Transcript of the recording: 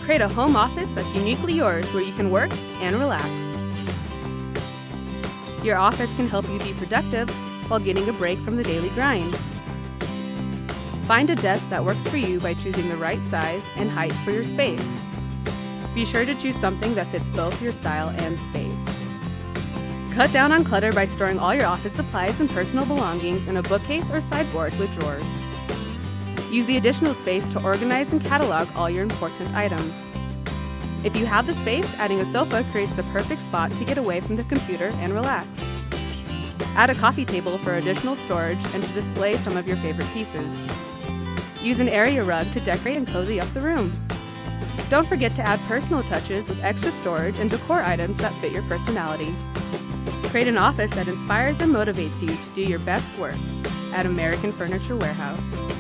Create a home office that's uniquely yours where you can work and relax. Your office can help you be productive while getting a break from the daily grind. Find a desk that works for you by choosing the right size and height for your space. Be sure to choose something that fits both your style and space. Cut down on clutter by storing all your office supplies and personal belongings in a bookcase or sideboard with drawers. Use the additional space to organize and catalog all your important items. If you have the space, adding a sofa creates the perfect spot to get away from the computer and relax. Add a coffee table for additional storage and to display some of your favorite pieces. Use an area rug to decorate and cozy up the room. Don't forget to add personal touches with extra storage and decor items that fit your personality. Create an office that inspires and motivates you to do your best work at American Furniture Warehouse.